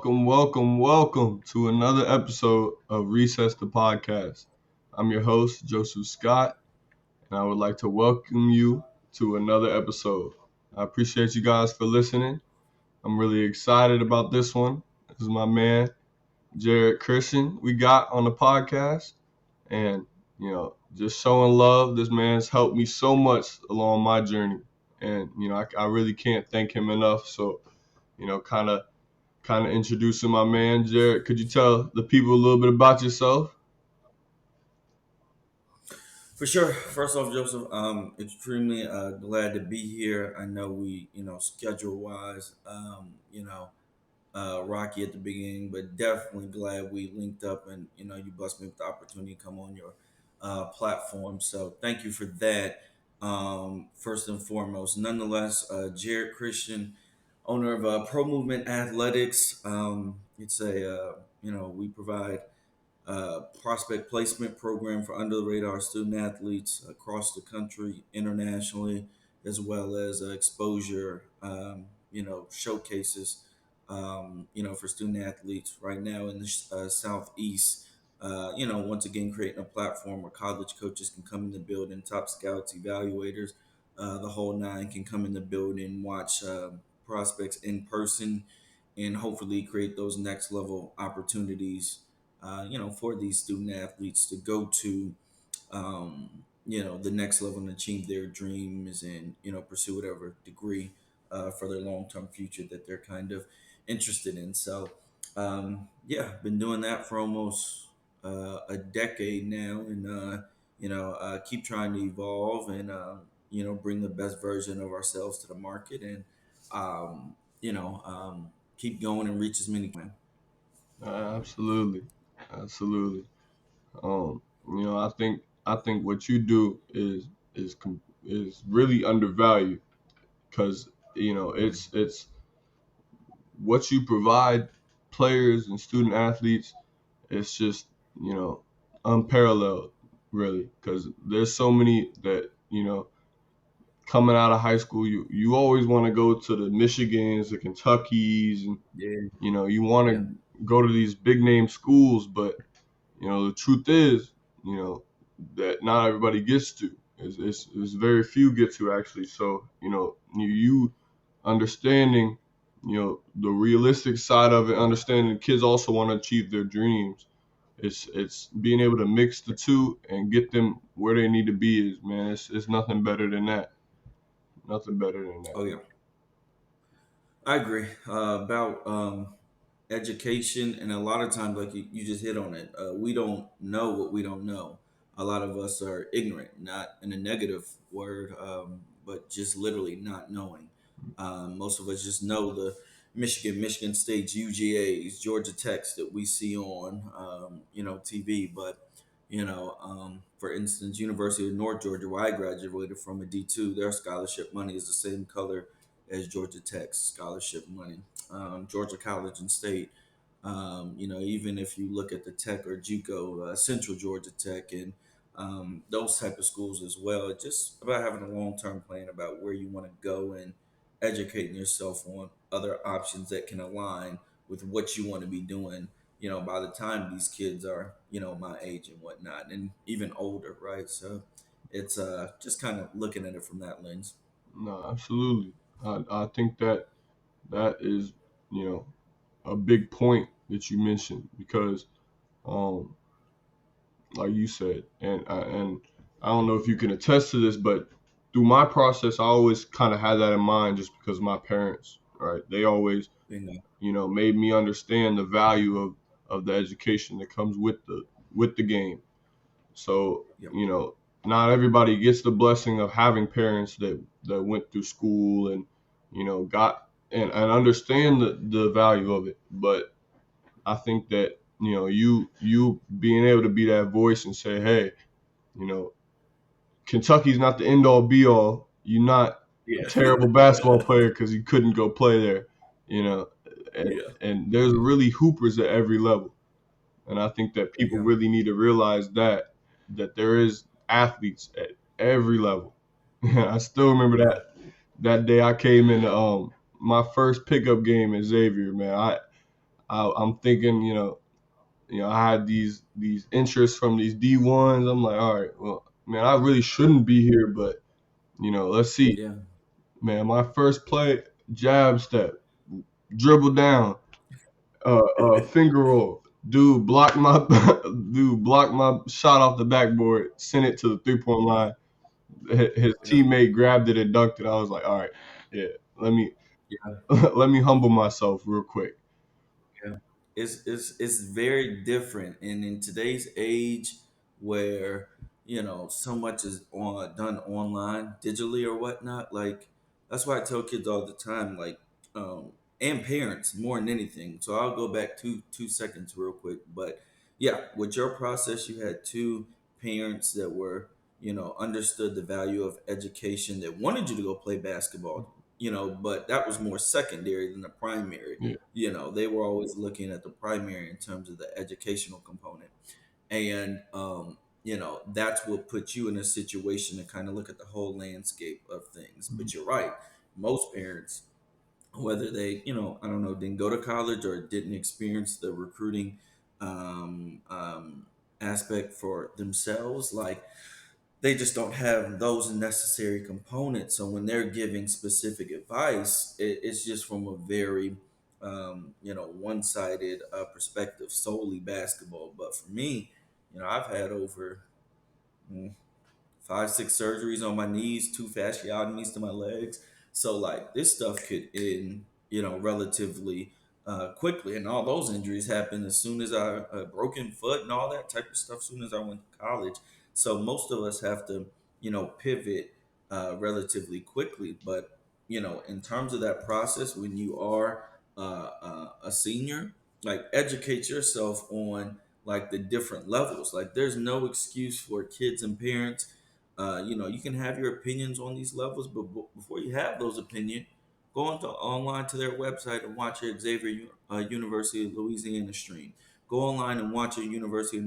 welcome to another episode of Recess the Podcast. I'm your host, Joseph Scott, and I would like to welcome you to another episode. I appreciate you guys for listening. I'm really excited about this one. This is my man, Jarrett Christian, we got on the podcast. And, just showing love. This man's helped me so much along my journey. And, I really can't thank him enough. So, kind of introducing my man, Jarrett. Could you tell the people a little bit about yourself? For sure. First off, Joseph, extremely glad to be here. I know we, schedule wise, rocky at the beginning, but definitely glad we linked up and, you blessed me with the opportunity to come on your platform. So thank you for that. First and foremost, nonetheless, Jarrett Christian, owner of Pro Movement Athletics. It's we provide prospect placement program for under the radar student athletes across the country, internationally, as well as exposure, showcases, for student athletes right now in the Southeast. Once again, creating a platform where college coaches can come in the building, top scouts, evaluators, the whole nine can come in the building, watch prospects in person, and hopefully create those next level opportunities for these student athletes to go to, the next level and achieve their dreams and, pursue whatever degree for their long term future that they're kind of interested in. So, been doing that for almost a decade now and, keep trying to evolve and, bring the best version of ourselves to the market and, keep going and reach as many. Absolutely, absolutely. I think what you do is really undervalued because it's what you provide players and student athletes. It's just unparalleled, really, because there's so many that coming out of high school, you always want to go to the Michigans, the Kentuckys, and Yeah, you want yeah, to go to these big name schools, but the truth is, that not everybody gets to. It's very few get to actually. So you understanding, the realistic side of it, understanding kids also want to achieve their dreams. It's being able to mix the two and get them where they need to be. Is man, it's nothing better than that. Nothing better than that. oh yeah. I agree about education, and a lot of times, like you just hit on it, we don't know what we don't know. A lot of us are ignorant, not in a negative word, but just literally not knowing. Most of us just know the Michigan State's UGA's, Georgia Tech's that we see on, TV, but for instance, University of North Georgia, where I graduated from a D2, their scholarship money is the same color as Georgia Tech's scholarship money. Georgia College and State. Even if you look at the Tech or JUCO, Central Georgia Tech, and those type of schools as well. It's just about having a long term plan about where you want to go and educating yourself on other options that can align with what you want to be doing. By the time these kids are, my age and whatnot, and even older, right? So it's just kind of looking at it from that lens. No, absolutely. I think that is you know a big point that you mentioned because um like you said, and I don't know if you can attest to this, but through my process, I always kind of had that in mind, just because my parents, right? They always, Bingo. made me understand the value of the education that comes with the game. So, Yep. not everybody gets the blessing of having parents that went through school and, got and understand the value of it. But I think that you being able to be that voice and say, hey, you know, Kentucky's not the end all be all. You're not a Yeah. terrible basketball player because you couldn't go play there, you know. And, Yeah. and there's Yeah. really hoopers at every level, and I think that people Yeah. really need to realize that there is athletes at every level. I still remember Yeah. that day I came in my first pickup game at Xavier. Man, I'm thinking, I had these interests from these D1s. I'm like, all right, well, man, I really shouldn't be here, but let's see. Yeah. Man, my first play, jab step, dribble down, finger roll. Dude blocked my shot off the backboard, sent it to the 3-point line. His Yeah. teammate grabbed it and dunked it. I was like, all right, yeah, let me Yeah. let me humble myself real quick. Yeah. It's very different, and in today's age, where so much is done online, digitally or whatnot. Like that's why I tell kids all the time, like, and parents more than anything. So I'll go back two seconds real quick, but yeah, with your process, you had two parents that were understood the value of education, that wanted you to go play basketball. But that was more secondary than the primary. Yeah, They were always looking at the primary in terms of the educational component, and that's what put you in a situation to kind of look at the whole landscape of things. But you're right, most parents, whether they I don't know, didn't go to college or didn't experience the recruiting um, um, aspect for themselves, like they just don't have those necessary components. So when they're giving specific advice, it's just from a very, one-sided perspective, solely basketball. But for me, I've had over mm, 5, 6 surgeries on my knees, two fasciotomies to my legs. So like this stuff could end, relatively quickly, and all those injuries happened as soon as I a broken foot and all that type of stuff. As soon as I went to college, so most of us have to, pivot relatively quickly. But in terms of that process, when you are a senior, like educate yourself on like the different levels. Like there's no excuse for kids and parents. You can have your opinions on these levels, but before you have those opinions, go online to their website and watch your University of Louisiana stream. Go online and watch a University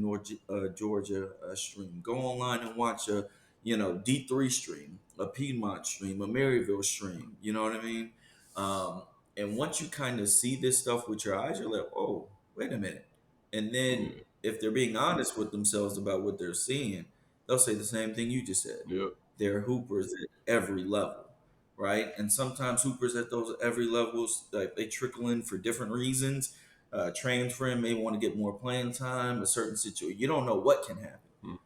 of Georgia stream. Go online and watch a D3 stream, a Piedmont stream, a Maryville stream. You know what I mean? Um, and once you kind of see this stuff with your eyes, you're like, oh, wait a minute. And then yeah, if they're being honest with themselves about what they're seeing, they'll say the same thing you just said. yeah. They're hoopers at every level, right? And sometimes hoopers at those every levels, like they trickle in for different reasons. Transferring, may want to get more playing time. A certain situation, you don't know what can happen. Mm,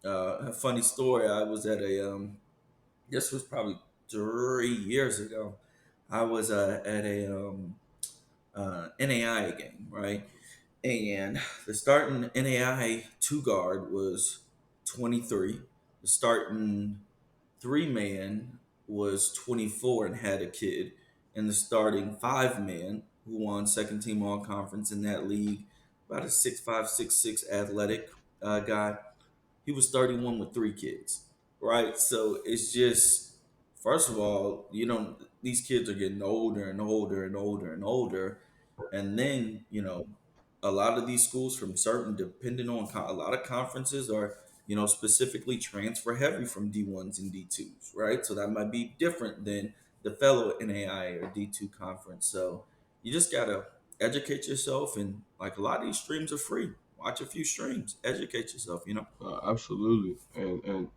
A funny story. I was at a this was probably 3 years ago. I was at a NAI game, right? And the starting NAI two guard was 23. The starting three man was 24 and had a kid. And the starting five man, who won second team all conference in that league, about a 6'5", 6'6" athletic guy, he was 31 with three kids, right? So it's just, first of all, these kids are getting older and older and older and older. And then, a lot of these schools from certain, depending on a lot of conferences are, specifically transfer heavy from D1s and D2s, right? So that might be different than the fellow NAI or D2 conference. So you just got to educate yourself. And like a lot of these streams are free. Watch a few streams, educate yourself. absolutely. And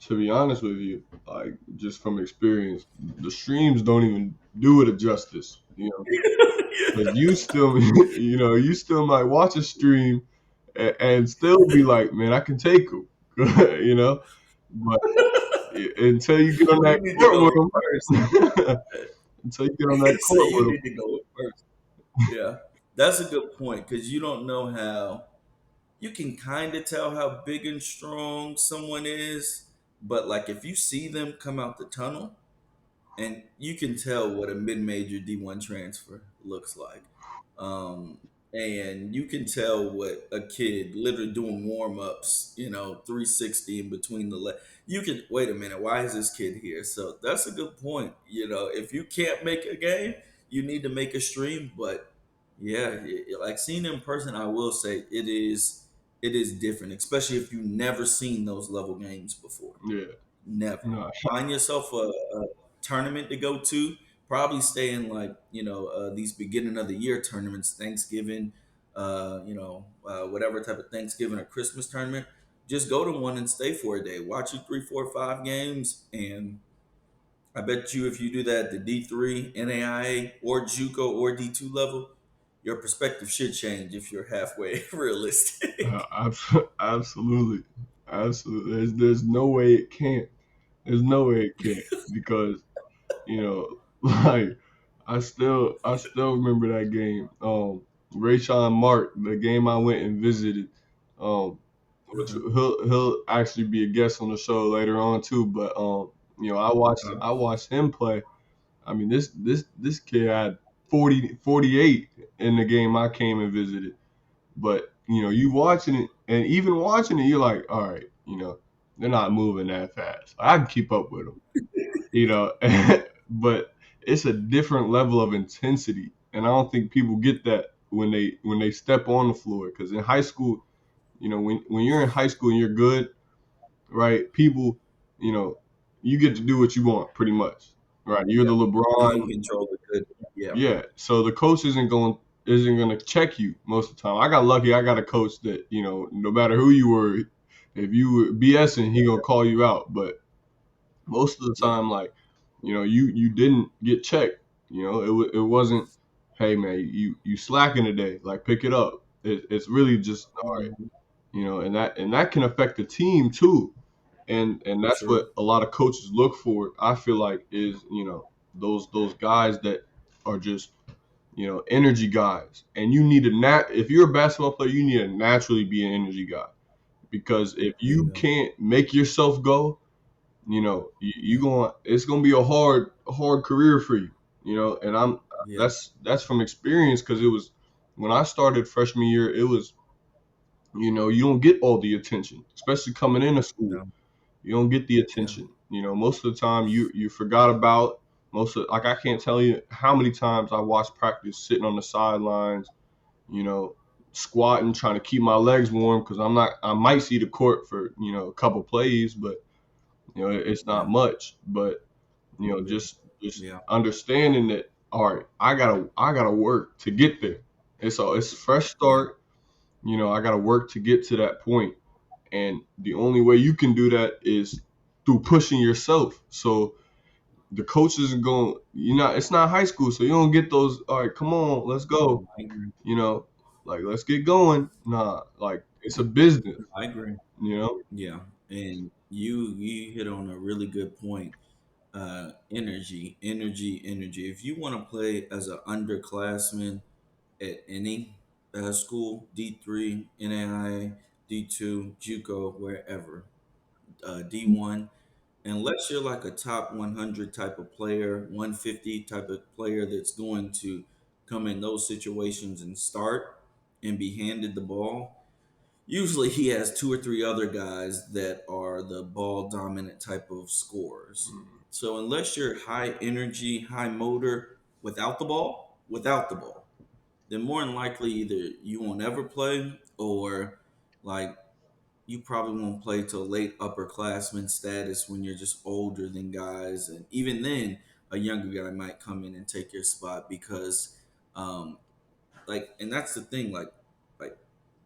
to be honest with you, like just from experience, the streams don't even do it a justice. Because you still, you still might watch a stream and still be like, man, I can take them, But until you get on You that need to court go with in first. them, until you get on that So court you with need to go in first. Yeah, that's a good point because you don't know how. You can kind of tell how big and strong someone is, but like if you see them come out the tunnel, and you can tell what a mid-major D1 transfer looks like. Um, and you can tell what a kid literally doing warm-ups, 360 in between the you can wait a minute, why is this kid here? So that's a good point. If you can't make a game, you need to make a stream. But yeah, like seeing it in person, I will say it is different, especially if you've never seen those level games before. them. Yeah, Never. no, Find yourself a tournament to go to, Probably stay in like these beginning of the year tournaments, Thanksgiving, whatever type of Thanksgiving or Christmas tournament. Just go to one and stay for a day. Watch your 3, 4, 5 games, and I bet you if you do that at the D3, NAIA, or JUCO or D2 level, your perspective should change if you're halfway realistic. Absolutely, absolutely. There's no way it can't. There's no way it can't because like I still remember that game. Rayshawn Mark, the game I went and visited. Which Uh-huh. he'll actually be a guest on the show later on too. But I watched Uh, I watched him play. I mean, this kid had 48 in the game I came and visited. But you watching it, and even watching it, you're like, all right, they're not moving that fast. I can keep up with them, you know. But it's a different level of intensity, and I don't think people get that when they step on the floor. Because in high school, when you're in high school and you're good, right? People, you know, you get to do what you want pretty much, right? You're yeah, the you LeBron. can control the good. Yeah, Yeah, so the coach isn't going to check you most of the time. I got lucky. I got a coach that no matter who you were, if you were BSing, he gonna call you out. But most of the yeah, time, like you didn't get checked. It wasn't. Hey man, you slacking today. Like pick it up. It's really just all right. mhm, And that can affect the team too. And that's what true. a lot of coaches look for. I feel like is those guys that are just energy guys. And you need if you're a basketball player, you need to naturally be an energy guy because if you Bingo. can't make yourself go, you Yeah, going it's going to be a hard career for you. And yeah, that's from experience because it was when I started freshman year, it was you don't get all the attention, especially coming into school. no, You don't get the yeah, attention. Most of the time you forgot about like I can't tell you how many times I watched practice sitting on the sidelines, you know, squatting, trying to keep my legs warm because I might see the court for, a couple plays, but it's yeah, not much. But, yeah, just yeah, understanding that, all right, I gotta work to get there. It's a fresh yeah. start. I gotta work to get to that point. And the only way you can do that is through pushing yourself. So the coach isn't going, it's not high school. So you don't get those, all right, come on, let's go. I agree. You know, like, let's get going. Nah, like, it's a business, I agree. you know? Yeah, and you hit on a really good point. Energy, energy, energy. If you want to play as an underclassman at any school, D3, NAI, D2, JUCO, wherever, D1, unless you're like a top 100 type of player, 150 type of player that's going to come in those situations and start and be handed the ball, usually he has two or three other guys that are the ball dominant type of scorers. So unless you're high energy, high motor without the ball, then more than likely either you won't ever play or like you probably won't play till late upperclassman status when you're just older than guys, and even then a younger guy might come in and take your spot because um and that's the thing, like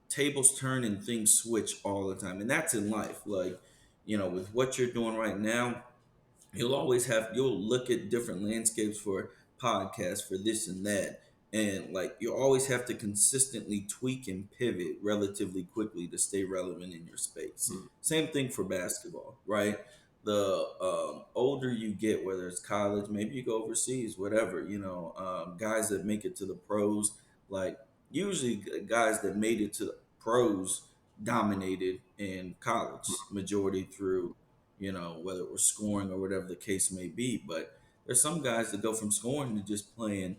tables turn and things switch all the time, and that's in life. Like, with what you're doing right now, you'll look at different landscapes for podcasts for this and that, and like you always have to consistently tweak and pivot relatively quickly to stay relevant in your space. Mm, Same thing for basketball, right? The older you get, whether it's college, maybe you go overseas, whatever, guys that make it to the pros, like usually guys that made it to the pros dominated in college majority through, whether it was scoring or whatever the case may be. But there's some guys that go from scoring to just playing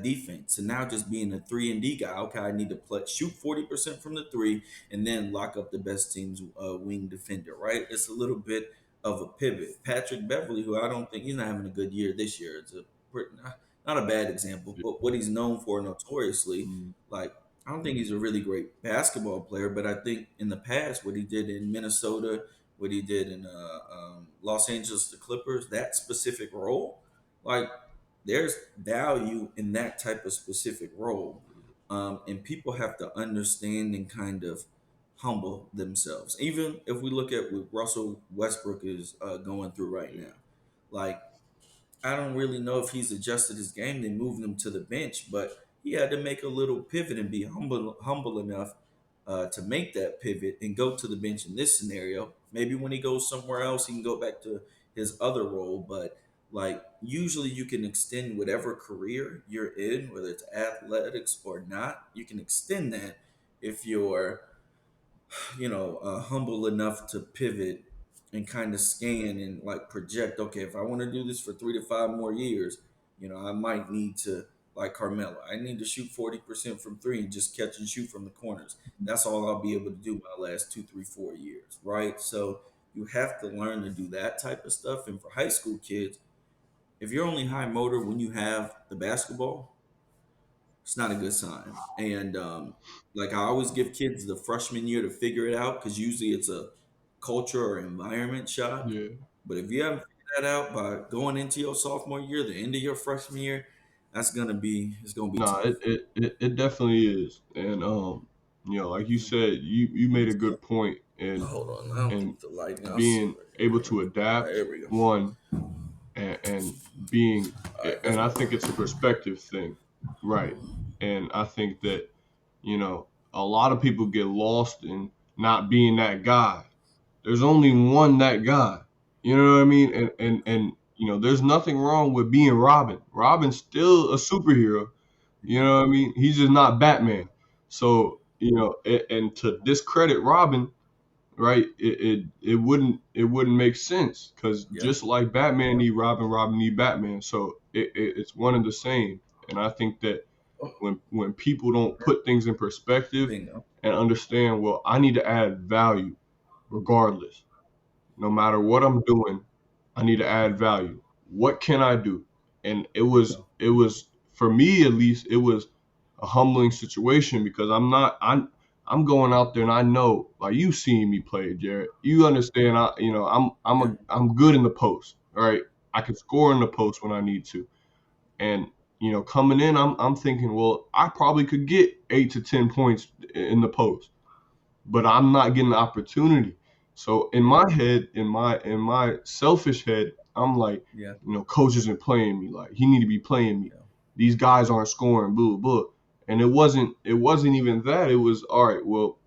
defense, and now just being a 3 and D guy. Okay, I need to shoot 40% from the three, and then lock up the best team's wing defender. Right? It's a little bit of a pivot. Patrick Beverly, who I don't think he's not having a good year this year, it's not a bad example, yeah, but what he's known for notoriously, mm, like I don't think he's a really great basketball player, but I think in the past what he did in Minnesota, what he did in Los Angeles, the Clippers, that specific role, like there's value in that type of specific role, and people have to understand and kind of humble themselves. Even if we look at what Russell Westbrook is going through right now, like I don't really know if he's adjusted his game. They moved him to the bench, but he had to make a little pivot and be humble enough to make that pivot and go to the bench in this scenario. Maybe when he goes somewhere else, he can go back to his other role. But like usually, you can extend whatever career you're in, whether it's athletics or not. You can extend that if you're humble enough to pivot and kind of scan and like project, okay, if I want to do this for 3 to 5 more years, I might need to, like Carmelo, I need to shoot 40% from three and just catch and shoot from the corners. That's all I'll be able to do my last 2, 3, 4 years, right? So you have to learn to do that type of stuff. And for high school kids, if you're only high motor when you have the basketball, it's not a good sign. And like I always give kids the freshman year to figure it out because usually it's a culture or environment shock. Yeah. But if you haven't figured that out by going into your sophomore year, the end of your freshman year, it's gonna be Nah, tough. it definitely is. And like you said, you made a good point in Hold on, I don't and think the lighting. I'll see being if I can able bring it. to All right, adapt, here we go. one, and being, All right, that's and I better. think it's a perspective thing, right? And I think that a lot of people get lost in not being that guy. There's only one that guy. You know what I mean? And there's nothing wrong with being Robin. Robin's still a superhero. You know what I mean? He's just not Batman. So and to discredit Robin, right? It wouldn't make sense because Yeah, just like Batman need Robin, Robin need Batman. So it's one and the same. And I think that when people don't put things in perspective bingo. and understand, well, I need to add value regardless. No matter what I'm doing, I need to add value. What can I do? And Bingo. it was for me at least, it was a humbling situation because I'm going out there and I know, like you seen me play, Jarrett. You understand Yeah, I'm good in the post, all right? I can score in the post when I need to. And coming in, I'm thinking, well, I probably could get 8 to 10 points in the post, but I'm not getting the opportunity. So in yeah, my head, in my selfish head, I'm like, yeah, coach isn't playing me. Like he need to be playing me. yeah, These guys aren't scoring. Blah blah. And it wasn't even that. It was all right. Well,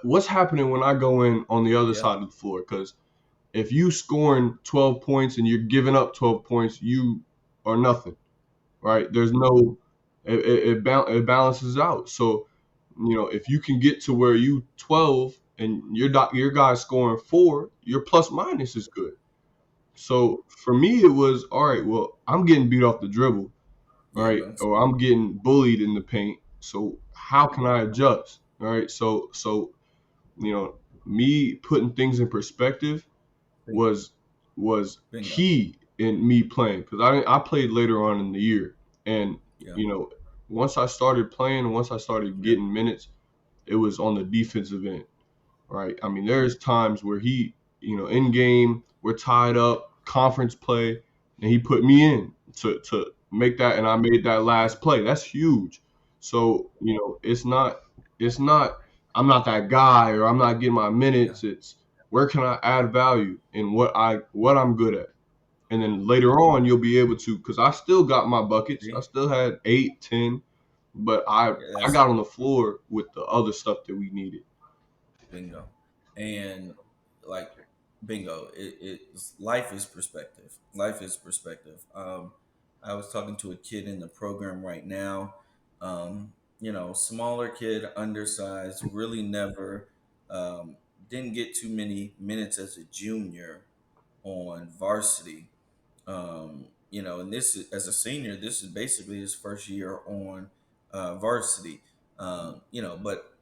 what's happening when I go in on the other yeah, side of the floor? Because if you scoring 12 points and you're giving up 12 points, you are nothing, right? There's no it balances out. So if you can get to where you 12 and your guy's scoring 4, your plus minus is good. So for me, it was all right. Well, I'm getting beat off the dribble, yeah. right? That's Or I'm getting bullied in the paint. So how can I adjust? All right. So you know, me putting things in perspective bingo. was was Bingo. key in me playing because I played later on in the year, and Yeah, you know once I started playing, once I started yeah, getting minutes, it was on the defensive end, right? I mean, there's times where in game, we're tied up, conference play, and he put me in to make that, and I made that yeah, last play. That's huge. So, it's not, I'm not that guy or I'm not getting my yeah. minutes. It's where can I add value in what I'm good at. And then later on, you'll be able to, because I still got my buckets. I See? still had 8, 10, but Yeah, I that's got on the floor with the other stuff that we needed. bingo. And like bingo, it's life is perspective. Life is perspective. I was talking to a kid in the program right now. Smaller kid, undersized, really never didn't get too many minutes as a junior on varsity. And this is as a senior, this is basically his first year on varsity. But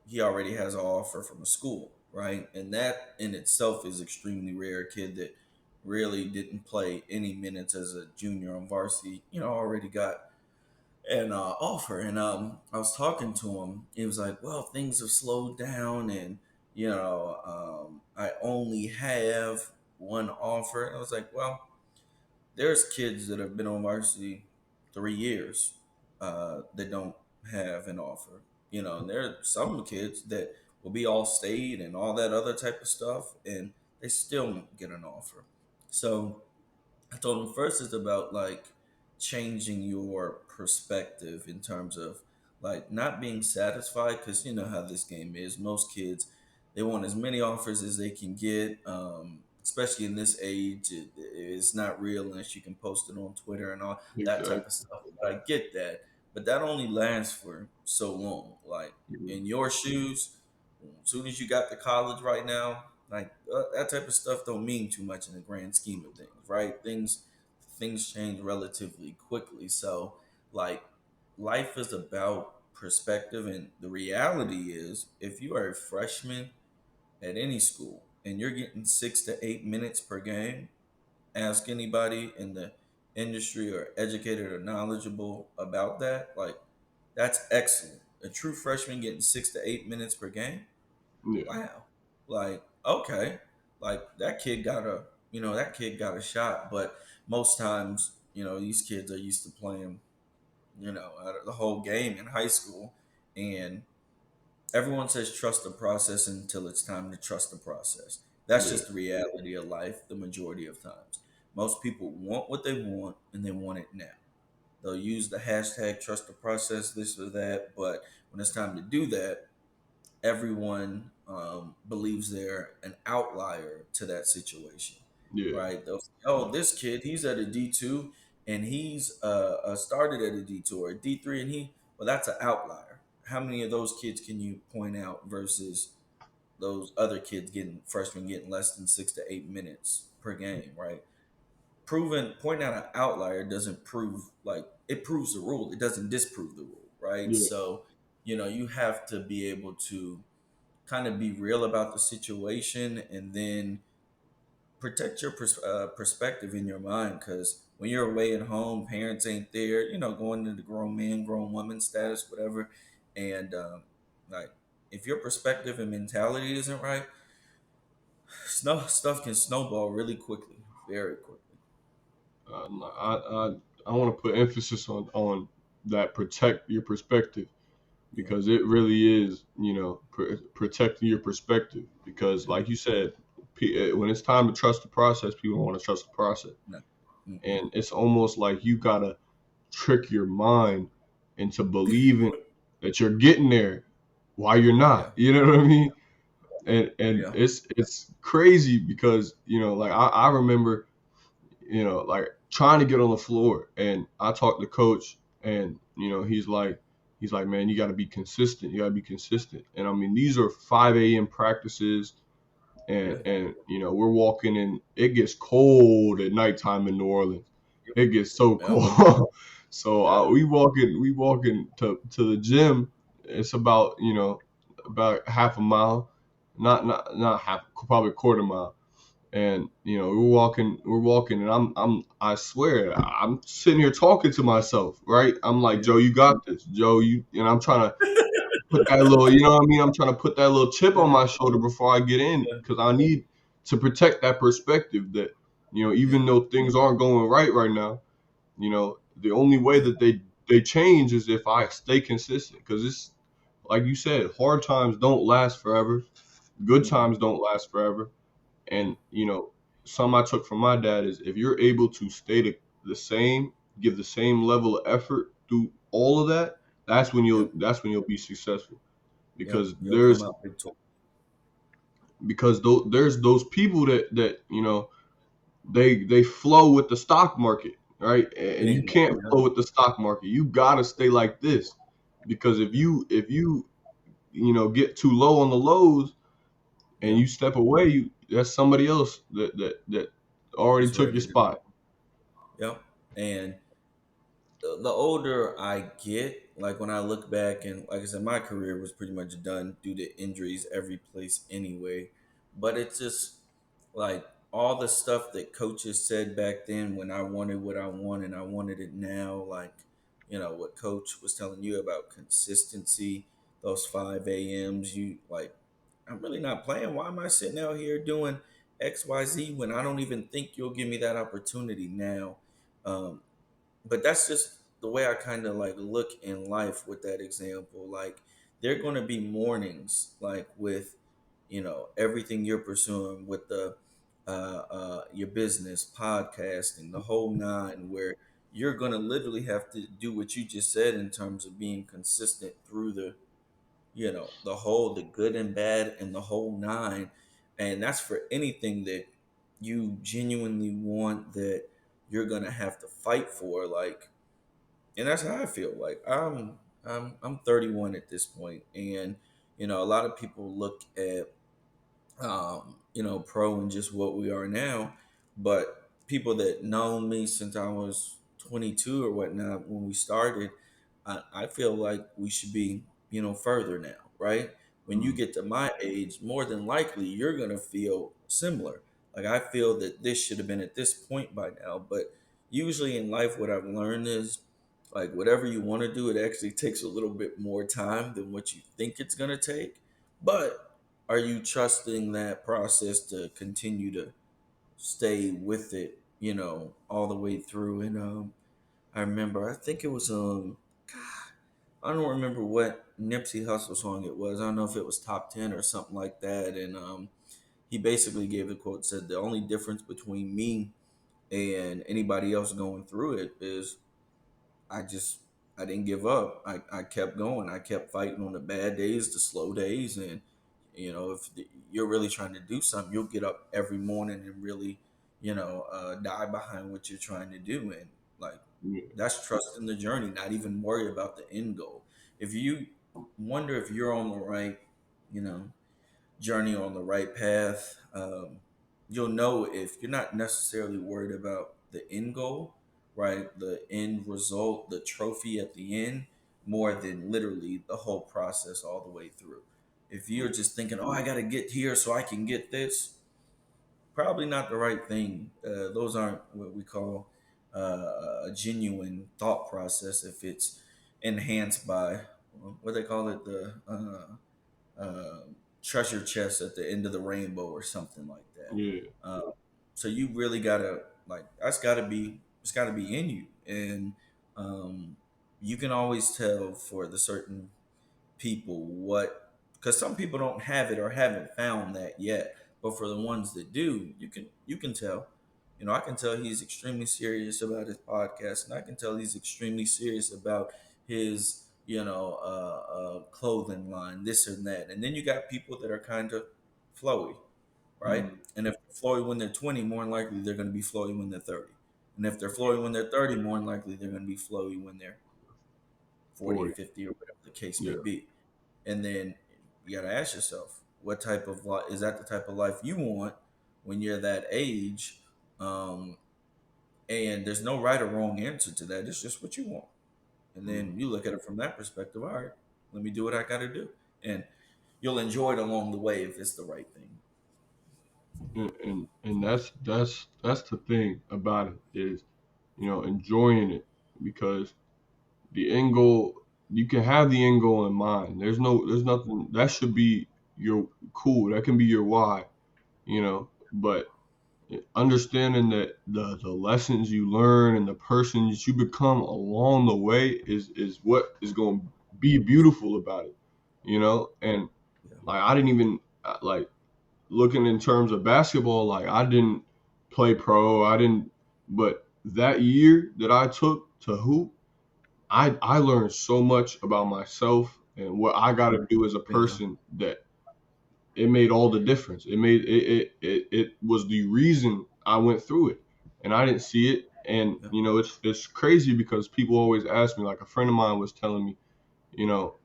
he already has an offer from a school, right? And that in itself is extremely rare. A kid that really didn't play any minutes as a junior on varsity, already got an offer. And I was talking to him. He was like, "Well, things have slowed down, and I only have one offer." And I was like, "Well." there's kids that have been on varsity 3 years that don't have an offer. And there are some kids that will be all state and all that other type of stuff, and they still don't get an offer. So I told him first it's about like changing your perspective in terms of like not being satisfied, because you know how this game is. Most kids, they want as many offers as they can get, especially in this age. It's not real unless you can post it on Twitter and all that type of Exactly. stuff. But I get that, but that only lasts for so long. Like Yeah. in your shoes, as soon as you got to college right now, like that type of stuff don't mean too much in the grand scheme of things, right? Things change relatively quickly. So, like, life is about perspective, and the reality is, if you are a freshman at any school and you're getting 6 to 8 minutes per game, ask anybody in the industry or educated or knowledgeable about that. Like, that's excellent. A true freshman getting 6 to 8 minutes per game, Yeah. wow, like okay, like that kid got a shot. But most times, these kids are used to playing, the whole game in high school, and everyone says trust the process until it's time to trust the process. That's Yeah. just the reality of life. The majority of times, most people want what they want and they want it now. They'll use the hashtag trust the process, this or that, but when it's time to do that, everyone believes they're an outlier to that situation, Yeah. right? They'll say, "Oh, this kid, he's at a D2, and he's started at a D2 or a D3, and well, that's an outlier." How many of those kids can you point out versus those other kids freshmen getting less than 6 to 8 minutes per game, right? Pointing out an outlier doesn't prove, like, it proves the rule. It doesn't disprove the rule, right? Yeah. So, you have to be able to kind of be real about the situation, and then protect your perspective in your mind, because when you're away at home, parents ain't there, going into grown man grown woman status, whatever. And like, if your perspective and mentality isn't right, stuff can snowball really quickly, very quickly. I want to put emphasis on that protect your perspective Yeah. because it really is, protecting your perspective because Yeah. like you said, when it's time to trust the process, people want to trust the process. No. Mm-mm. And it's almost like you got to trick your mind into believing that you're getting there while you're Yeah. not. You know what I mean? And Yeah. it's crazy because, like I remember, like trying to get on the floor and I talked to coach and he's like, man, you got to be consistent. You got to be consistent. And I mean, these are 5 a.m. practices and Yeah. we're walking in, it gets cold at nighttime in New Orleans. Yep. It gets so Yep. cold. So Yeah. we walking to the gym. It's about half a mile, not half, probably a quarter mile. And we're walking, and I swear I'm sitting here talking to myself, right? I'm like, Yeah. Joe, you got this, Joe. And I'm trying to put that little, you know what I mean? I'm trying to put that little chip on my shoulder before I get in Yeah. because I need to protect that perspective that, Yeah. even though things aren't going right now, the only way Yeah. that they change is if I stay consistent because it's like you said, hard times don't last forever. Good Mm-mm. times don't last forever. Yeah. And, some I took from my dad is if you're able to stay the same, give the same level of effort through all of that, that's when Yeah. you'll be successful Yep. because You'll come out victorious. there's those people that they flow with the stock market, right? And you Bingo. can't flow with the stock market. You gotta stay like this because if you get too low on the lows and Yeah. you step away, that's somebody else that already It's took ready your to go. spot. Yep. And the older I get, like when I look back, and like I said, my career was pretty much done due to injuries every place anyway. But it's just like all the stuff that coaches said back then when I wanted what I want and I wanted it now, like, what coach was telling you about consistency, those 5 a.m.s, you like, I'm really not playing. Why am I sitting out here doing XYZ when I don't even think you'll give me that opportunity now? Um, but that's just the way I kind of like look in life with that example. Like there are going to be mornings like with, everything you're pursuing with the your business, podcasting, the whole nine, where you're going to literally have to do what you just said in terms of being consistent through the good and bad and the whole nine. And that's for anything that you genuinely want, that you're going to have to fight for. Like, and that's how I feel. Like I'm 31 at this point, and a lot of people look at pro and just what we are now, but people that know me since I was 22 or whatnot when we started, I feel like we should be further now, right? When you Mm. get to my age, more than likely you're gonna feel similar. Like I feel that this should have been at this point by now, but usually in life, what I've learned is like whatever you want to do, it actually takes a little bit more time than what you think it's gonna take. But are you trusting that process to continue to stay with it, all the way through? And I remember, I think it was I don't remember what Nipsey Hussle song it was. I don't know if it was Top 10 or something like that. And he basically gave the quote, said the only difference between me and anybody else going through it is I just I didn't give up. I kept going. I kept fighting on the bad days, the slow days, and if you're really trying to do something, you'll get up every morning and really, die behind what you're trying to do, and like Yeah. that's trusting the journey, not even worry about the end goal. If you wonder if you're on the right, you know, journey on the right path, you'll know if you're not necessarily worried about the end goal, right? The end result, the trophy at the end, more than literally the whole process all the way through. If you're just thinking, oh, I got to get here so I can get this, probably not the right thing. Those aren't what we call a genuine thought process if it's enhanced by what they call it, the treasure chest at the end of the rainbow or something like that. Yeah. So you really gotta like that's gotta be it's gotta be in you, and you can always tell for the certain people what, because some people don't have it or haven't found that yet, but for the ones that do, you can tell. I can tell he's extremely serious about his podcast, and I can tell he's extremely serious about his clothing line, this and that. And then you got people that are kind of flowy, right? Mm. And if they're flowy when they're 20, more than likely they're going to be flowy when they're 30. And if they're flowy when they're 30, more than likely they're going to be flowy when they're 40, 40. 50, or whatever the case may Yeah. be. And then you got to ask yourself, what type of life is that? The type of life you want when you're that age? Um, and there's no right or wrong answer to that. It's just what you want. And Mm. then you look at it from that perspective. All right, let me do what I got to do, and you'll enjoy it along the way if it's the right thing. And that's the thing about it is, enjoying it, because the end goal, you can have the end goal in mind. There's nothing that should be your cool. That can be your why, but understanding that the lessons you learn and the person that you become along the way is what is going to be beautiful about it, and Yeah. like I didn't even like looking in terms of basketball, like I didn't play pro, I didn't, but that year that I took to hoop, I learned so much about myself and what I got to do as a Yeah. person, that it made all the difference. It was the reason I went through it, and I didn't see it. And Yeah. it's crazy because people always ask me. Like a friend of mine was telling me, you know,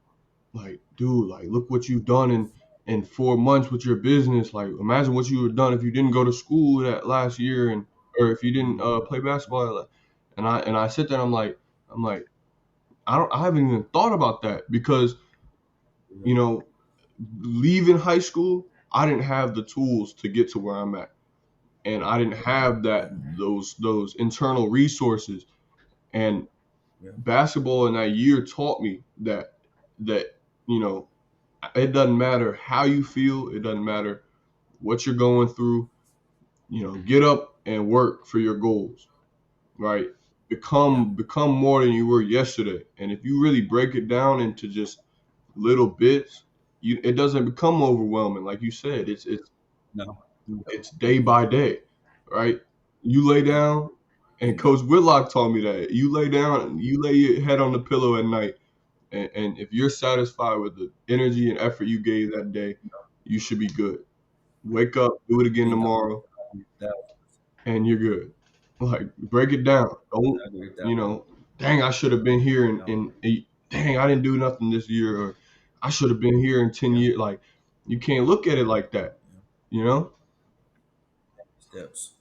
like, dude, like, look what you've done in 4 months with your business. Like, imagine what you would have done if you didn't go to school that last year, and or if you didn't Mhm. play basketball. And I sit there, and I'm like, I haven't even thought about that, because Yeah. you know, leaving high school, I didn't have the tools to get to where I'm at, and I didn't have Yeah. those internal resources. And Yeah. basketball in that year taught me that you know it doesn't matter how you feel, it doesn't matter what you're going through. Get up and work for your goals, right? Yeah. become more than you were yesterday. And if you really break it down into just little bits, it doesn't become overwhelming. Like you said, No. Yep. it's day by day, right? You lay Yep. down, and And Coach Whitlock taught me that you lay down, you lay your head on the pillow at night, and if you're satisfied with the energy and effort you gave that day, you should be good. Wake up, do it again bingo. tomorrow, That, and you're good. Like break it down. Don't I agree with that. you know? Dang, I should have been here Yeah. dang, I didn't do nothing this year, or I should have been here in 10 Yeah. years. Like you can't look at it like that, Yeah. you know? Steps.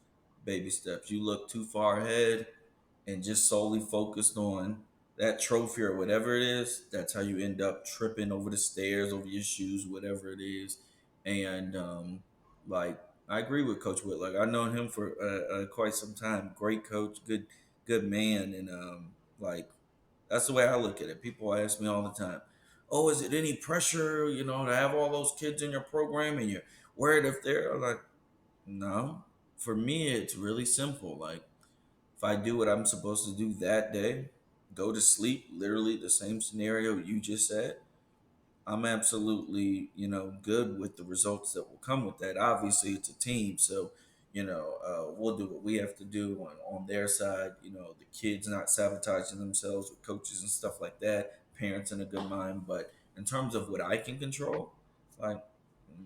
Baby steps. You look too far ahead and just solely focused on that trophy or whatever it is, that's how you end up tripping over the stairs, over your shoes, whatever it is. And like I agree with Coach Whit. Like I've known him for quite some time. Great coach, good man, and like that's the way I look at it. People ask me all the time, "Oh, is it any pressure, to have all those kids in your program and you're worried if they're like?" No, for me, it's really simple. Like if I do what I'm supposed to do that day, go to sleep, literally the same scenario you just said, I'm absolutely, good with the results that will come with that. Obviously, it's a team, so we'll do what we have to do on their side. The kids not sabotaging themselves with coaches and stuff like that. Parents in a good mind, but in terms of what I can control, like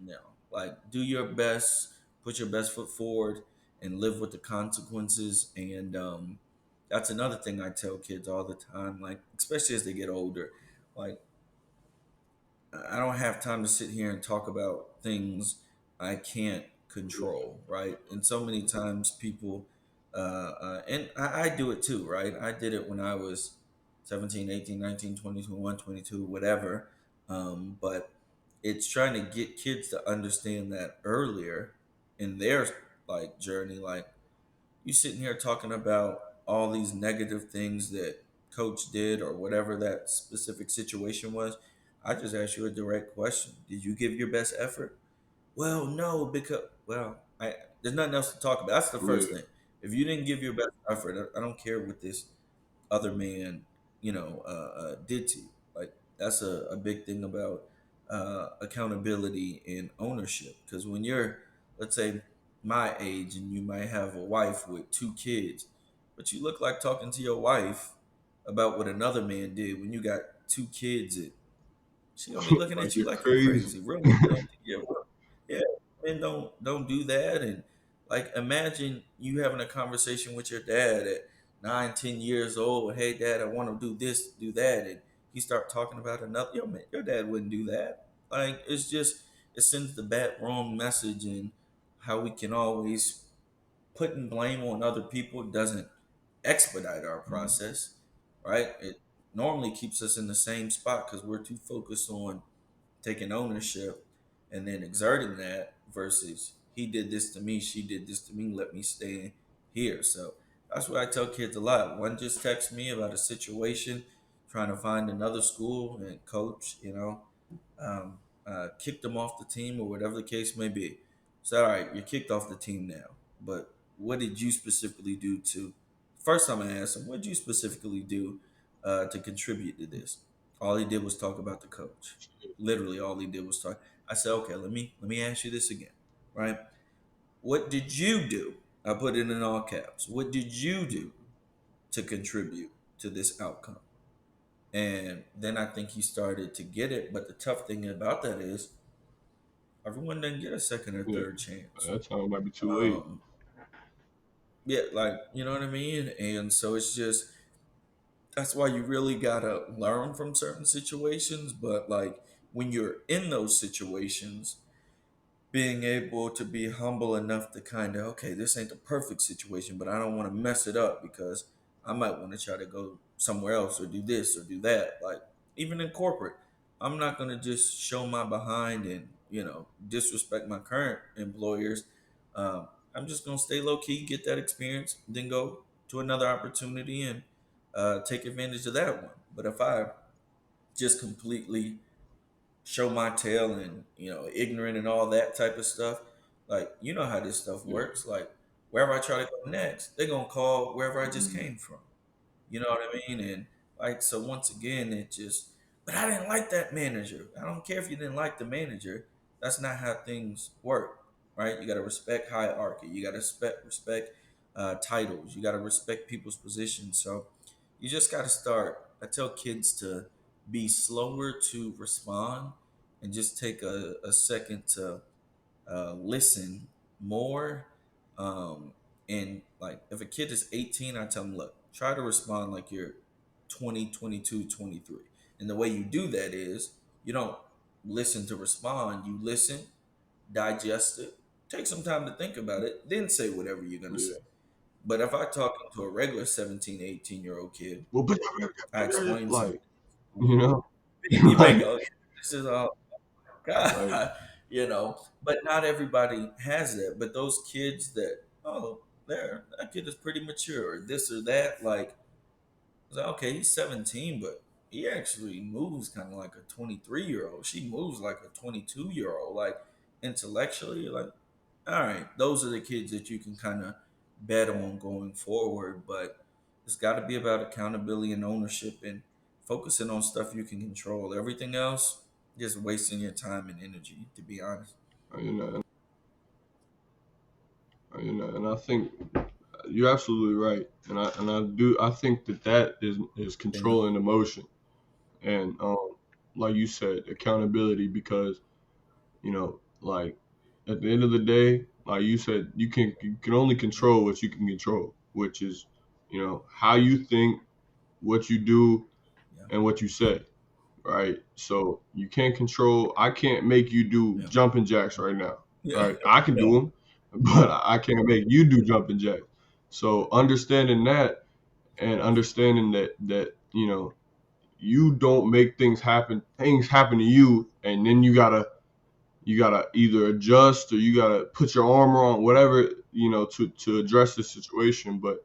no, like do your best, put your best foot forward, and live with the consequences. And that's another thing I tell kids all the time, like especially as they get older, like I don't have time to sit here and talk about things I can't control, right? And so many times people, and I do it too, right? I did it when I was 17, 18, 19, 20, 21, 22, whatever. But it's trying to get kids to understand that earlier in their like journey, like you sitting here talking about all these negative things that coach did or whatever that specific situation was. I just asked you a direct question. Did you give your best effort? Well, no, because I there's nothing else to talk about. That's the Yeah, first thing. If you didn't give your best effort, I don't care what this other man, did to you. Like that's a big thing about accountability and ownership. Because when you're, let's say, my age, and you might have a wife with two kids, but you look like talking to your wife about what another man did when you got two kids, and she gonna be looking like at you you're like you're crazy. crazy. Real men don't, yeah, yeah, men don't do that. And like, imagine you having a conversation with your dad at 9, 10 years old. Hey, Dad, I want to do this, do that, and he start talking about another. Yo, man, your dad wouldn't do that. Like, it's just it sends the bad wrong message, and how we can always putting blame on other people doesn't expedite our process, right? It normally keeps us in the same spot because we're too focused on taking ownership and then exerting that versus he did this to me, she did this to me, let me stay here. So that's what I tell kids a lot. One just texted me about a situation trying to find another school, and coach, um, kicked them off the team or whatever the case may be. So, all right, you're kicked off the team now, but what did you specifically do to? First time I asked him, what did you specifically do to contribute to this? All he did was talk about the coach. Literally, all he did was talk. I said, okay, let me ask you this again, right? What did you do? I put it in all caps. What did you do to contribute to this outcome? And then I think he started to get it. But the tough thing about that is everyone doesn't get a second or Yeah, third chance. that time might be too late. Um, yeah, like you know what I mean. And so it's just that's why you really gotta learn from certain situations. But like when you're in those situations, being able to be humble enough to kind of, okay, this ain't the perfect situation, but I don't want to mess it up because I might want to try to go somewhere else or do this or do that. Like even in corporate, I'm not going to just show my behind and disrespect my current employers. I'm just going to stay low key, get that experience, then go to another opportunity and take advantage of that one. But if I just completely show my tail and ignorant and all that type of stuff, like you know how this stuff Yeah, works. Like wherever I try to go next, they're gonna call wherever I just came from. You know what I mean? And like, so once again, it just, but I didn't like that manager. I don't care if you didn't like the manager. That's not how things work, right? You got to respect hierarchy. You got to respect titles. You got to respect people's positions. So you just got to start. I tell kids to be slower to respond and just take a second to listen more. And like if a kid is 18, I tell them, look, try to respond like you're 20, 22, 23. And the way you do that is you don't listen to respond, you listen, digest it, take some time to think about it, then say whatever you're going to say. Yeah. But if I talk to a regular 17, 18-year-old kid, Well, I explain something. like, you know, You may like, go, this is all like, God, but not everybody has that. But those kids that, oh, that kid is pretty mature, or this or that, like, it's like, okay, he's 17, but he actually moves kind of like a 23-year-old. She moves like a 22-year-old, like intellectually, like, all right, those are the kids that you can kind of bet on going forward. But it's got to be about accountability and ownership and focusing on stuff you can control. Everything else, just wasting your time and energy, to be honest. you know, and I think you're absolutely right, I think that is Bingo. controlling emotion, and like you said, accountability, because like at the end of the day, like you said, you can only Yeah, control what you can control, which is how you think, what you do, yeah, and what you say, right? So you can't control. I can't make you do yeah, jumping jacks right now, yeah, right? I can do yeah, them, but I can't make you do jumping jacks. So understanding that, and understanding that you don't make things happen to you, and then you gotta either adjust, or you gotta put your armor on, whatever, to address the situation. But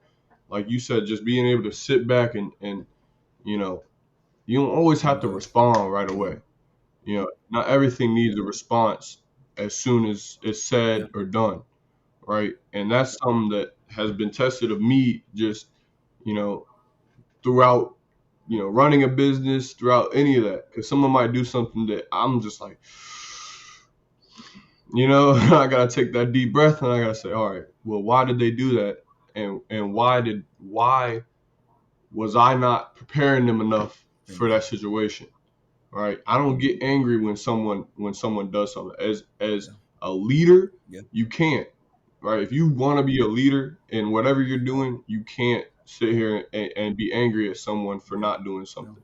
like you said, just being able to sit back, and you know you don't always have to bingo. respond right Yeah, away. Not everything needs a response as soon as it's yeah, said or done, right? And that's something that has been tested of me, just you know throughout, running a business, throughout any of that, because someone might do something that I'm just like, I gotta take that deep breath, and I gotta say, all right, well, why did they do that, and why was I not preparing them enough for bingo. that situation, right? I don't get angry when someone does something. As Yeah, a leader, yeah, you can't, right? If you want to be a leader in whatever you're doing, you can't sit here and be angry at someone for yeah, not doing yeah, something,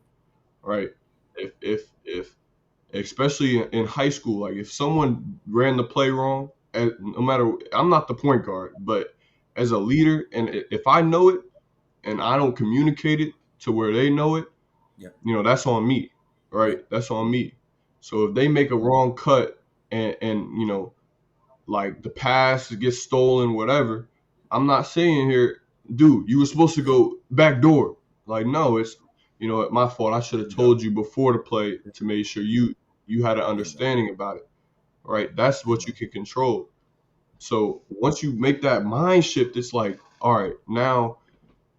right? If especially in high school, like if someone ran the play wrong, no matter, I'm not the point guard, but as a leader, and if I know it and I don't communicate it to where they know it, yeah, that's on me, yeah, right? That's on me. So if they make a wrong cut, and like the pass gets stolen, whatever, I'm not saying here, dude, you were supposed to yeah, go back door. Like, no, it's my fault. I should have bingo, told you before the play to make sure you had an bingo, understanding about it, right? That's what you bingo. can control. So once you make that mind shift, it's like, all right, now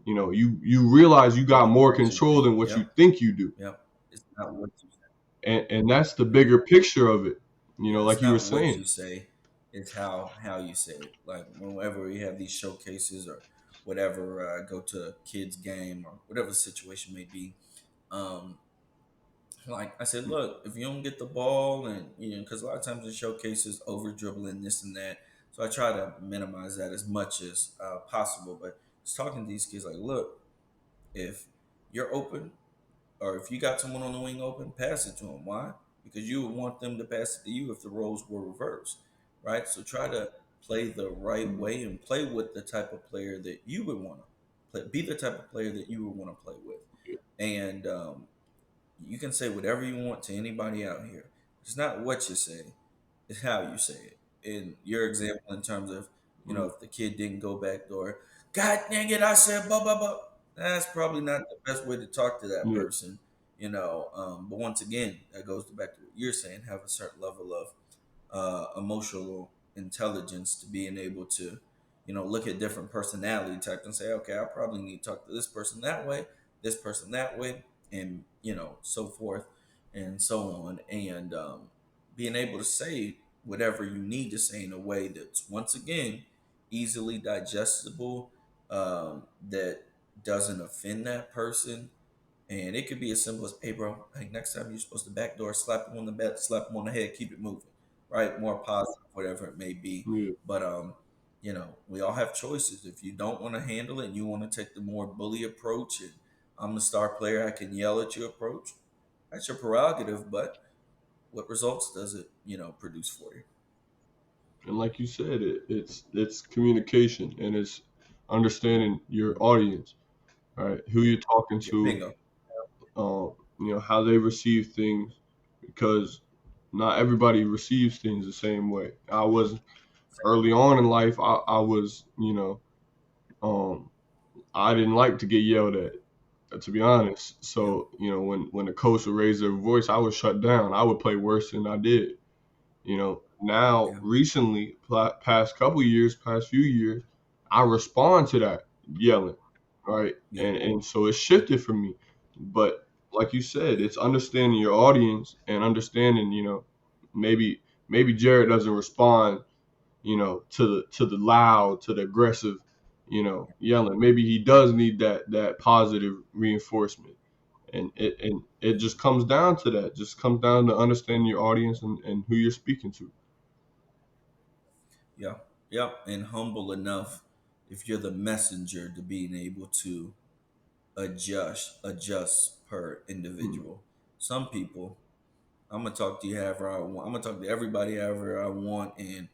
you realize you got Not more what you control think. than what you Yep, think you do, yep. It's not what you say. and that's the Yeah, bigger picture of it. yeah. Like It's you were not what saying. you say. It's how you say it. Like whenever we have these showcases or whatever, go to a kid's game or whatever the situation may be. Um, like I said, look, if you don't get the ball, and because a lot of times in showcases, over dribbling this and that, so I try to minimize that as much as possible. But just talking to these kids, like, look, if you're open, or if you got someone on the wing open, pass it to them. Why? Because you would want them to pass it to you if the roles were reversed, right? So try to play the right Mhm. way and play with the type of player that you would want to play. Be the type of player that you would want to play with, and you can say whatever you want to anybody out here. It's not what you say, it's how you say it. In your example, in terms of, Mhm. if the kid didn't go back door, God dang it, I said blah blah blah. That's probably not the best way to talk to that Yeah. person, But once again, that goes back to what you're saying. Have a certain level of emotional intelligence to being able to look at different personality types and say, okay, I probably need to talk to this person that way, and so forth and so on, and being able to say whatever you need to say in a way that's once again easily digestible, that doesn't offend that person. And it could be as simple as, hey, bro, hey, next time you're supposed to backdoor, slap him on the back, slap him on the head, keep it moving, right? More positive, whatever it may be. Yeah. But, we all have choices. If you don't want to handle it and you want to take the more bully approach and I'm the star player, I can yell at you approach, that's your prerogative. But what results does it, produce for you? And like you said, it's communication and it's understanding your audience, right? Who you're talking Yeah, to, bingo. how they receive things, because not everybody receives things the same way. I was early on in life. I was, um, I didn't like to get yelled at, to be honest. Yeah, So, when the coach would raise their voice, I would shut down. I would play worse than I did. Now yeah, recently, past few years, I respond to that yelling, right? yeah, And so it shifted for me. But like you said, it's understanding your audience and understanding, maybe Jarrett doesn't respond, to the loud, to the aggressive, yelling. Maybe he does need that positive reinforcement. And it just comes down to that. Just comes down to understanding your audience and who you're speaking to. yeah, yeah. And humble enough, if you're the messenger, to being able to adjust per Mm. individual. Some people, I'm gonna talk to you however I want. I'm gonna talk to everybody however I want, and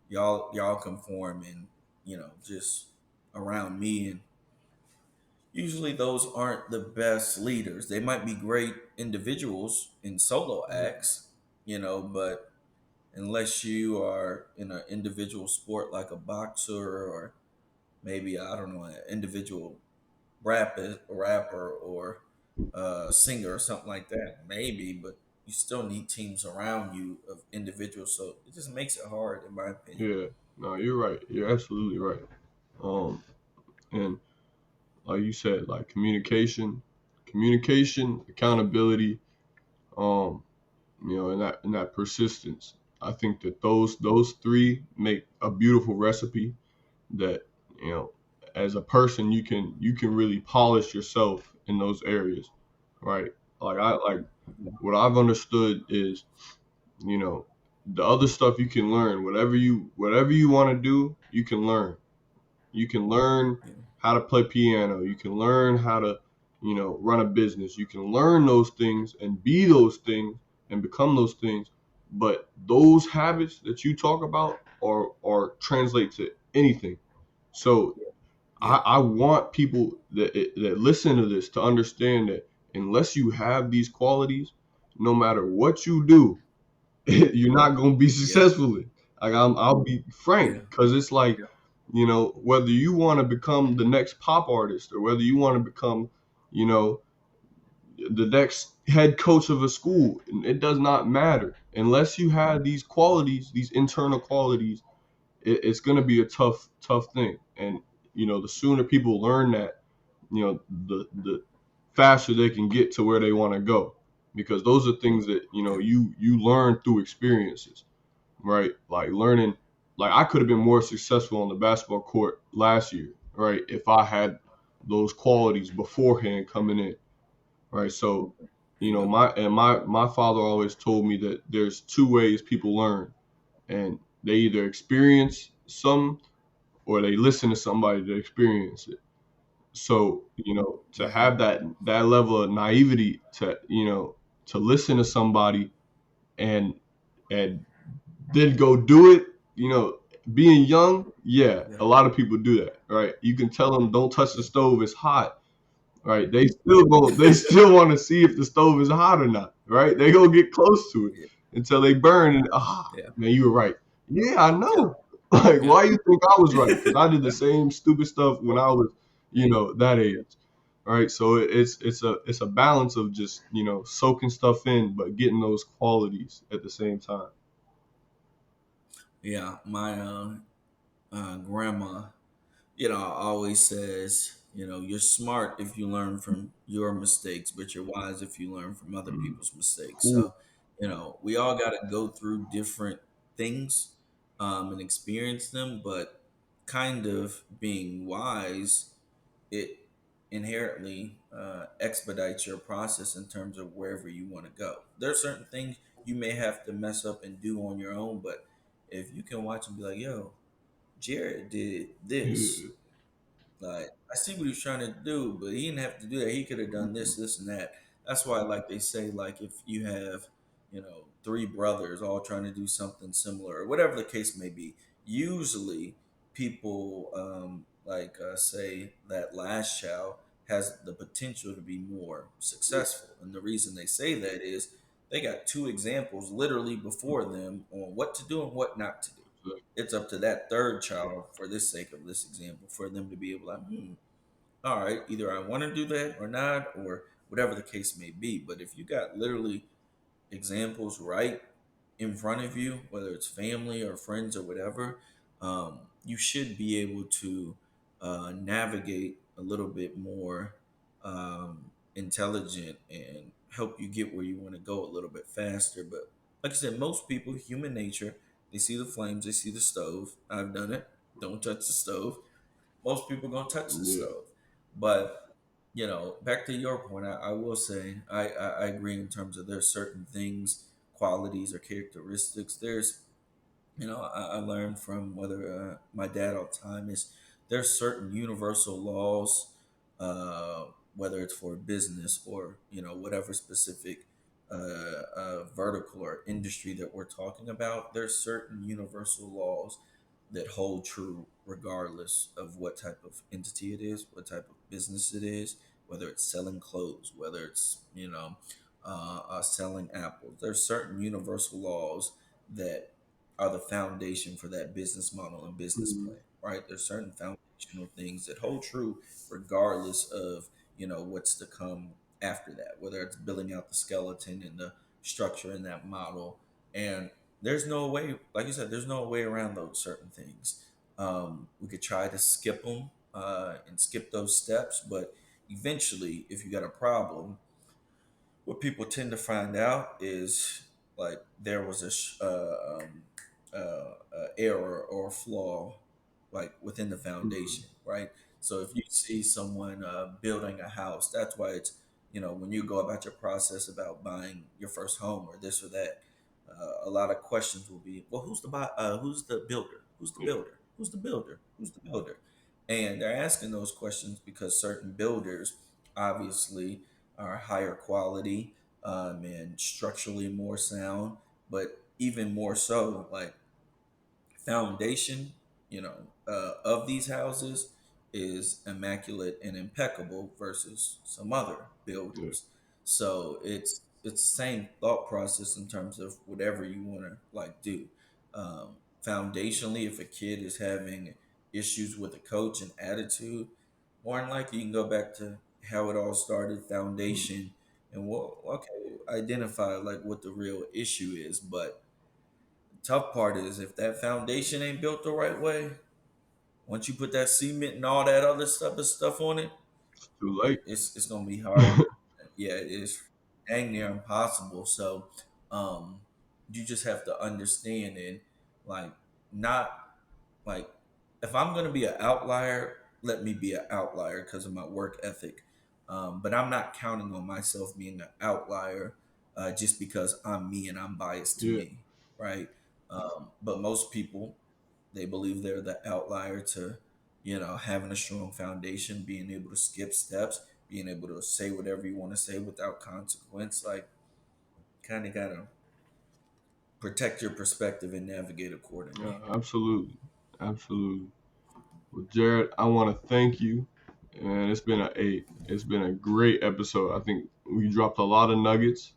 y'all conform and just around me. And usually those aren't the best leaders. They might be great individuals in solo acts, but unless you are in an individual sport like a boxer or maybe I don't know an individual rapper or singer or something like that, maybe. But you still need teams around you of individuals, so it just makes it hard, in my opinion. Yeah, no, you're right. You're absolutely right. Um, and like you said, like communication, accountability, um, and that persistence. I think that those three make a beautiful recipe that, you know, as a person you can really polish yourself in those areas, right? Like what I've understood is, you know, the other stuff you can learn. Whatever you want to do, you can learn. You can learn Yeah, how to play piano. You can learn how to, run a business. You can learn those things and be those things and become those things. But those habits that you talk about are translate to anything. So yeah, I want people that listen to this to understand that unless you have these qualities, no matter what you do, you're not gonna be yeah, successful in. Like I'll be frank, yeah, because it's like, whether you want to become the next pop artist or whether you want to become, you know, the next head coach of a school, it does not matter unless you have these qualities, these internal qualities. It's gonna be a tough thing, and the sooner people learn that, the faster they can get to where they want to go, because those are things that yeah, you learn through experiences, right? Like learning, like I could have been more successful on the basketball court last year, right, if I had those qualities beforehand coming in, right? So, bingo. my father always told me that there's two ways people learn, and they either experience some or they listen to somebody to experience it. So, to Hmm. have that level of naivety to, to listen to somebody and and then go do it, being young, yeah, Yeah, a lot of people do that, right? You can tell them don't touch the yeah, stove, it's hot, right? They still want to see if the stove is hot or not, right? They go get close to it yeah, until they burn, and yeah, man, you were right. Yeah, I yeah, know. Like, yeah, why you think I was right? Because I did the same stupid stuff when I was, that age, right? So it's a balance of just, soaking stuff in, but getting those qualities at the same time. yeah. My grandma. always says, you're smart if you learn from your mistakes, but you're wise if you learn from other Mm. people's mistakes. Ooh, So, we all got to go through different things and experience them, but kind of being wise, it inherently expedites your process in terms of wherever you want to go. There are certain things you may have to mess up and do on your own, but if you can watch and be like, yo, Jared did this, yeah. like, I see what he's trying to do, but he didn't have to do that. He could have done Mm-mm. this, this, and that. That's why, like they say, like if you have, three brothers all trying to do something similar, or whatever the case may be, usually people say that last child has the potential to be more Yeah. successful, and the reason they say that is they got two examples literally before them on what to do and what not to do. So, It's up to that third child, for this sake of this example, for them to be able to, all right, either I want to do that or not, or whatever the case may be. But if you got literally examples right in front of you, whether it's family or friends or whatever, you should be able to navigate a little bit more intelligent and help you get where you want to go a little bit faster. But like I said, most people, human nature, they see the flames, they see the stove. I've done it. Don't touch the stove. Most people gonna touch the yeah. stove. But back to your point, I will say I agree in terms of there's certain things, qualities or characteristics. I learned from whether my dad all the time is there's certain universal laws, uh, whether it's for business or whatever specific vertical or industry that we're talking about. There's certain universal laws that hold true regardless of what type of entity it is, what type of business it is, whether it's selling clothes, whether it's selling apples. There's certain universal laws that are the foundation for that business model and business Mm. plan, right? There's certain foundational things that hold true regardless of, what's to come after that, whether it's building out the skeleton and the structure in that model. And there's no way, like you said, there's no way around those certain things. We could try to skip them and skip those steps, but eventually, if you got a problem, what people tend to find out is like there was error or flaw like within the Mm. foundation, right? So if you see someone building a house, that's why it's when you go about your process about buying your first home or this or that, a lot of questions will be, well, who's the builder? Who's the Yeah. builder? Who's the builder? Who's the builder? And they're asking those questions because certain builders obviously are higher quality and structurally more sound, but even more so, like foundation, of these houses is immaculate and impeccable versus some other Yeah. builders. So it's the same thought process in terms of whatever you want to like do. Foundationally, if a kid is having issues with a coach and attitude, more than likely you can go back to how it all started, Mm. foundation, and identify like what the real issue is. But tough part is if that foundation ain't built the right way, once you put that cement and all that other stuff on it, It's too late. it's gonna be hard. Yeah, it's dang near impossible. So um you just have to understand and like not like if I'm gonna be an outlier, let me be an outlier because of my work ethic. But I'm not counting on myself being an outlier just because I'm me and I'm biased to Yeah. me, right? But most people they believe they're the outlier to having a strong foundation, being able to skip steps, being able to say whatever you want to say without consequence. Like, kind of gotta protect your perspective and navigate Yeah. accordingly. Absolutely. Absolutely. Well, Jared, I want to thank you, and it's been a great episode. I think we dropped a lot of nuggets,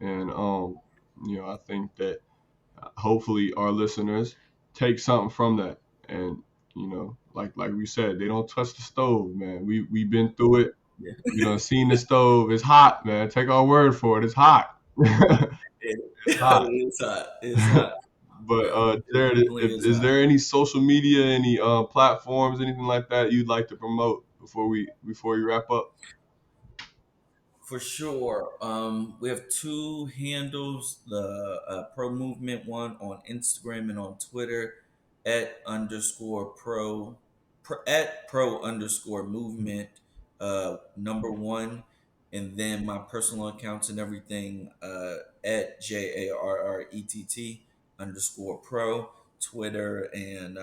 and I think that hopefully our listeners take something from that. And like we said, they don't touch the stove, man. We've been through it. Yeah. We done seen the stove. It's hot, man. Take our word for it. It's hot. It's hot. It's hot. It's hot. But Yeah, it Jared, definitely is is hot. there any social media, any platforms, anything like that you'd like to promote before we wrap up? For sure. We have two handles: the Pro Movement one on Instagram and on Twitter at underscore at pro underscore movement number one, and then my personal accounts and everything at JARRETT underscore pro, Twitter and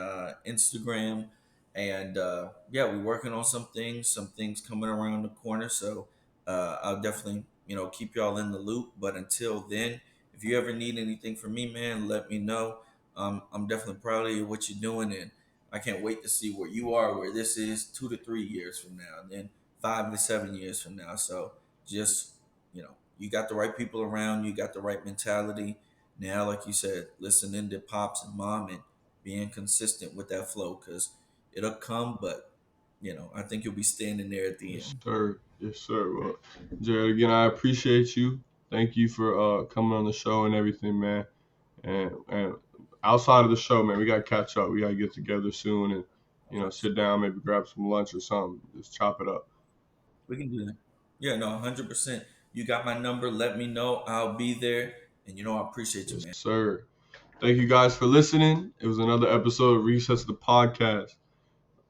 Instagram. And yeah, we're working on some things coming around the corner. So I'll definitely, keep y'all in the loop. But until then, if you ever need anything from me, man, let me know. I'm definitely proud of you, what you're doing, and I can't wait to see where you are, where this is 2 to 3 years from now, and then 5 to 7 years from now. So just, you got the right people around, you got the right mentality. Now, like you said, listening to pops and mom and being consistent with that flow, because it'll come, but I think you'll be standing there at the Yes, end. sir. Yes, sir. Well, Jared, again, I appreciate you. Thank you for coming on the show and everything, man. And outside of the show, man, we gotta catch up. We gotta get together soon and sit down, maybe grab some lunch or something. Just chop it up. We can do that. Yeah, no, 100%. You got my number. Let me know. I'll be there. And I appreciate you, Yes, man. sir. Thank you guys for listening. It was another episode of Recess the Podcast.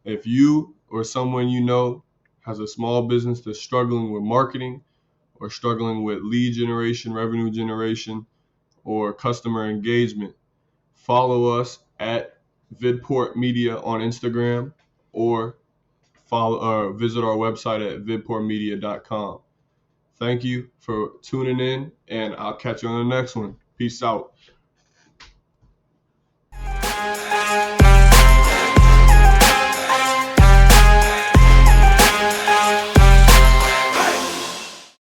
If you or someone you know has a small business that's struggling with marketing or struggling with lead generation, revenue generation, or customer engagement, follow us at VidPort Media on Instagram or follow or visit our website at vidportmedia.com. Thank you for tuning in, and I'll catch you on the next one. Peace out.